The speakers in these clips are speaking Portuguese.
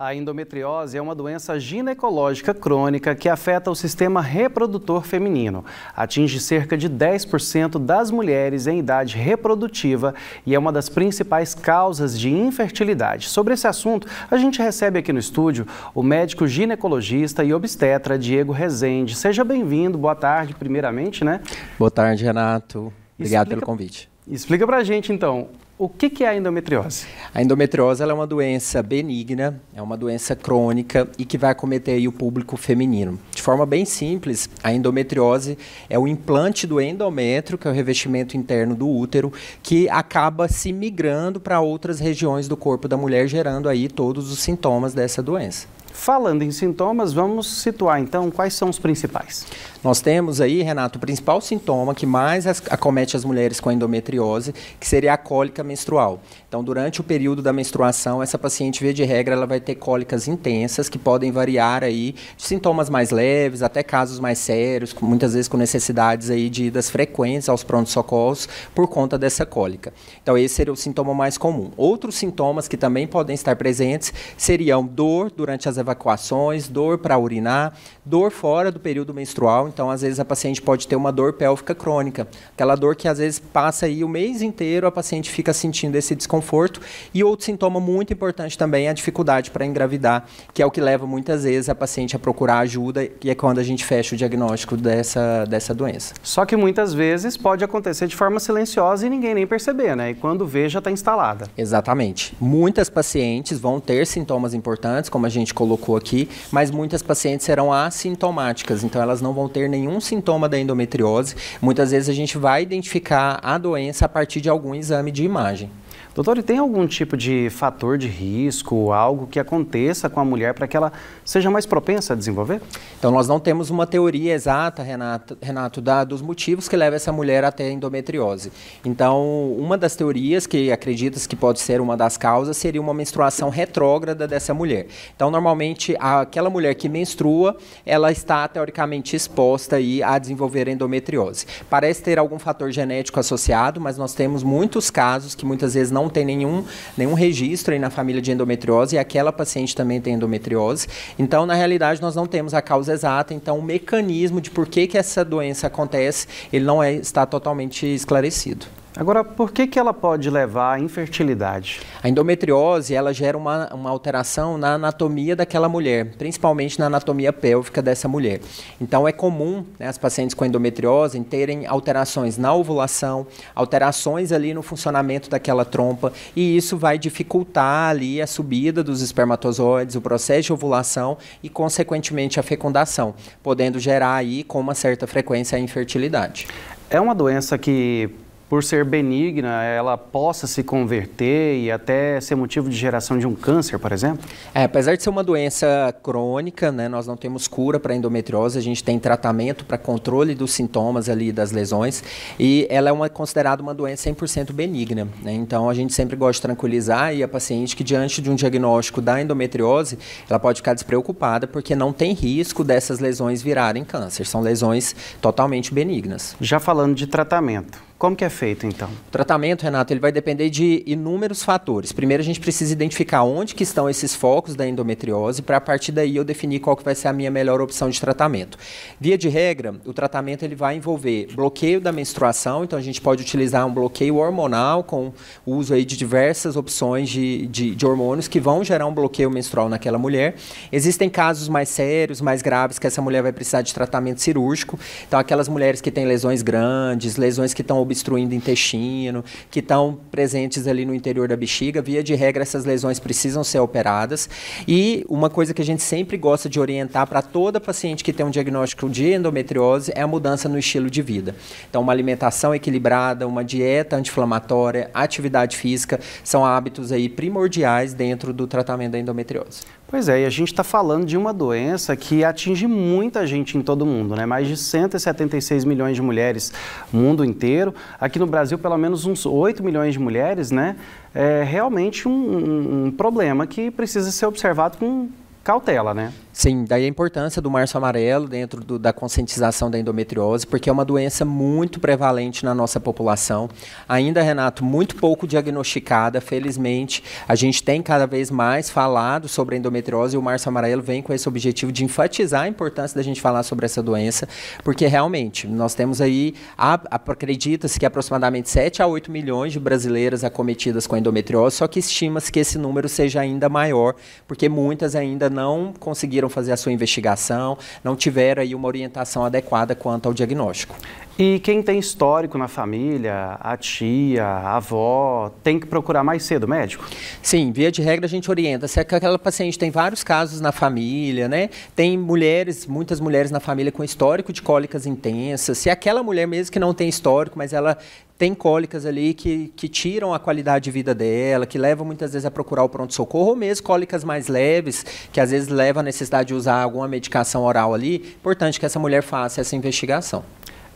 A endometriose é uma doença ginecológica crônica que afeta o sistema reprodutor feminino. Atinge cerca de 10% das mulheres em idade reprodutiva e é uma das principais causas de infertilidade. Sobre esse assunto, a gente recebe aqui no estúdio o médico ginecologista e obstetra Diego Rezende. Seja bem-vindo, boa tarde primeiramente, né? Boa tarde, Renato. Obrigado pelo convite. Explica pra gente então, o que é a endometriose? A endometriose ela é uma doença benigna, é uma doença crônica e que vai acometer aí o público feminino. De forma bem simples, a endometriose é o implante do endométrio, que é o revestimento interno do útero, que acaba se migrando para outras regiões do corpo da mulher, gerando aí todos os sintomas dessa doença. Falando em sintomas, vamos situar então quais são os principais. Nós temos aí, Renato, o principal sintoma que mais acomete as mulheres com endometriose, que seria a cólica menstrual. Então, durante o período da menstruação, essa paciente, via de regra, ela vai ter cólicas intensas, que podem variar aí de sintomas mais leves até casos mais sérios, muitas vezes com necessidades aí de idas frequentes aos pronto-socorros por conta dessa cólica. Então, esse seria o sintoma mais comum. Outros sintomas que também podem estar presentes seriam dor durante as evacuações, dor para urinar, dor fora do período menstrual. Então, às vezes, a paciente pode ter uma dor pélvica crônica, aquela dor que, às vezes, passa aí o mês inteiro, a paciente fica sentindo esse desconforto. E outro sintoma muito importante também é a dificuldade para engravidar, que é o que leva, muitas vezes, a paciente a procurar ajuda, e é quando a gente fecha o diagnóstico dessa doença. Só que, muitas vezes, pode acontecer de forma silenciosa e ninguém nem perceber, né? E quando vê, já está instalada. Exatamente. Muitas pacientes vão ter sintomas importantes, como a gente colocou aqui, mas muitas pacientes serão assintomáticas, então elas não vão ter nenhum sintoma da endometriose. Muitas vezes a gente vai identificar a doença a partir de algum exame de imagem. Doutor, e tem algum tipo de fator de risco, algo que aconteça com a mulher para que ela seja mais propensa a desenvolver? Então, nós não temos uma teoria exata, Renato, dos motivos que levam essa mulher a ter endometriose. Então, uma das teorias que acredita-se que pode ser uma das causas seria uma menstruação retrógrada dessa mulher. Então, normalmente, aquela mulher que menstrua, ela está teoricamente exposta aí a desenvolver endometriose. Parece ter algum fator genético associado, mas nós temos muitos casos que muitas vezes não tem nenhum registro aí na família de endometriose e aquela paciente também tem endometriose. Então, na realidade, nós não temos a causa exata. Então, o mecanismo de por que essa doença acontece, ele não está totalmente esclarecido. Agora, por que ela pode levar à infertilidade? A endometriose, ela gera uma alteração na anatomia daquela mulher, principalmente na anatomia pélvica dessa mulher. Então, é comum, né, as pacientes com endometriose terem alterações na ovulação, alterações ali no funcionamento daquela trompa, e isso vai dificultar ali a subida dos espermatozoides, o processo de ovulação e, consequentemente, a fecundação, podendo gerar aí, com uma certa frequência, a infertilidade. É uma doença que, por ser benigna, ela possa se converter e até ser motivo de geração de um câncer, por exemplo? Apesar de ser uma doença crônica, né, nós não temos cura para endometriose, a gente tem tratamento para controle dos sintomas ali das lesões e ela é considerada uma doença 100% benigna, né? Então, a gente sempre gosta de tranquilizar aí a paciente que, diante de um diagnóstico da endometriose, ela pode ficar despreocupada porque não tem risco dessas lesões virarem câncer, são lesões totalmente benignas. Já falando de tratamento, como que é feito, então? O tratamento, Renato, ele vai depender de inúmeros fatores. Primeiro, a gente precisa identificar onde que estão esses focos da endometriose, para a partir daí eu definir qual que vai ser a minha melhor opção de tratamento. Via de regra, o tratamento ele vai envolver bloqueio da menstruação, então a gente pode utilizar um bloqueio hormonal com o uso aí de diversas opções de hormônios que vão gerar um bloqueio menstrual naquela mulher. Existem casos mais sérios, mais graves, que essa mulher vai precisar de tratamento cirúrgico. Então, aquelas mulheres que têm lesões grandes, lesões que estão obstruindo o intestino, que estão presentes ali no interior da bexiga, via de regra essas lesões precisam ser operadas. E uma coisa que a gente sempre gosta de orientar para toda paciente que tem um diagnóstico de endometriose é a mudança no estilo de vida. Então, uma alimentação equilibrada, uma dieta anti-inflamatória, atividade física, são hábitos aí primordiais dentro do tratamento da endometriose. Pois é, e a gente está falando de uma doença que atinge muita gente em todo o mundo, né? Mais de 176 milhões de mulheres no mundo inteiro. Aqui no Brasil, pelo menos uns 8 milhões de mulheres, né? É realmente um problema que precisa ser observado com cautela, né? Sim, daí a importância do Março Amarelo dentro da conscientização da endometriose, porque é uma doença muito prevalente na nossa população. Ainda, Renato, muito pouco diagnosticada. Felizmente, a gente tem cada vez mais falado sobre a endometriose e o Março Amarelo vem com esse objetivo de enfatizar a importância da gente falar sobre essa doença, porque realmente nós temos aí, acredita-se que aproximadamente 7 a 8 milhões de brasileiras acometidas com endometriose, só que estima-se que esse número seja ainda maior, porque muitas ainda não conseguiram fazer a sua investigação, não tiveram aí uma orientação adequada quanto ao diagnóstico. E quem tem histórico na família, a tia, a avó, tem que procurar mais cedo o médico? Sim, via de regra a gente orienta. Se aquela paciente tem vários casos na família, né? Tem mulheres, muitas mulheres na família com histórico de cólicas intensas. Se aquela mulher mesmo que não tem histórico, mas ela tem cólicas ali que tiram a qualidade de vida dela, que levam muitas vezes a procurar o pronto-socorro, ou mesmo cólicas mais leves, que às vezes levam a necessidade de usar alguma medicação oral ali, importante que essa mulher faça essa investigação.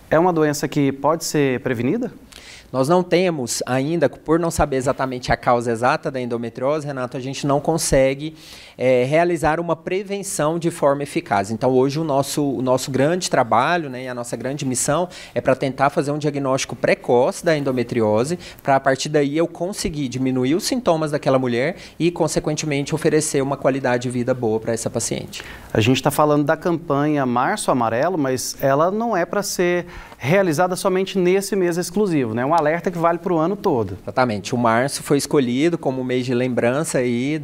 É uma doença que pode ser prevenida? Nós não temos ainda, por não saber exatamente a causa exata da endometriose, Renato, a gente não consegue realizar uma prevenção de forma eficaz. Então, hoje o nosso grande trabalho, né, e a nossa grande missão é para tentar fazer um diagnóstico precoce da endometriose, para a partir daí eu conseguir diminuir os sintomas daquela mulher e, consequentemente, oferecer uma qualidade de vida boa para essa paciente. A gente está falando da campanha Março Amarelo, mas ela não é para ser realizada somente nesse mês exclusivo, né? Um alerta que vale para o ano todo. Exatamente. O março foi escolhido como mês de lembrança aí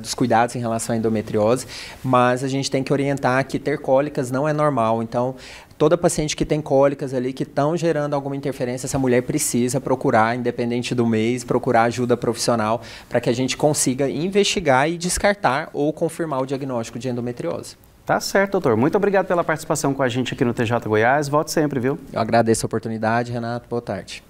dos cuidados em relação à endometriose, mas a gente tem que orientar que ter cólicas não é normal. Então, toda paciente que tem cólicas ali, que estão gerando alguma interferência, essa mulher precisa procurar, independente do mês, procurar ajuda profissional para que a gente consiga investigar e descartar ou confirmar o diagnóstico de endometriose. Tá certo, doutor. Muito obrigado pela participação com a gente aqui no TJ Goiás. Volte sempre, viu? Eu agradeço a oportunidade, Renato. Boa tarde.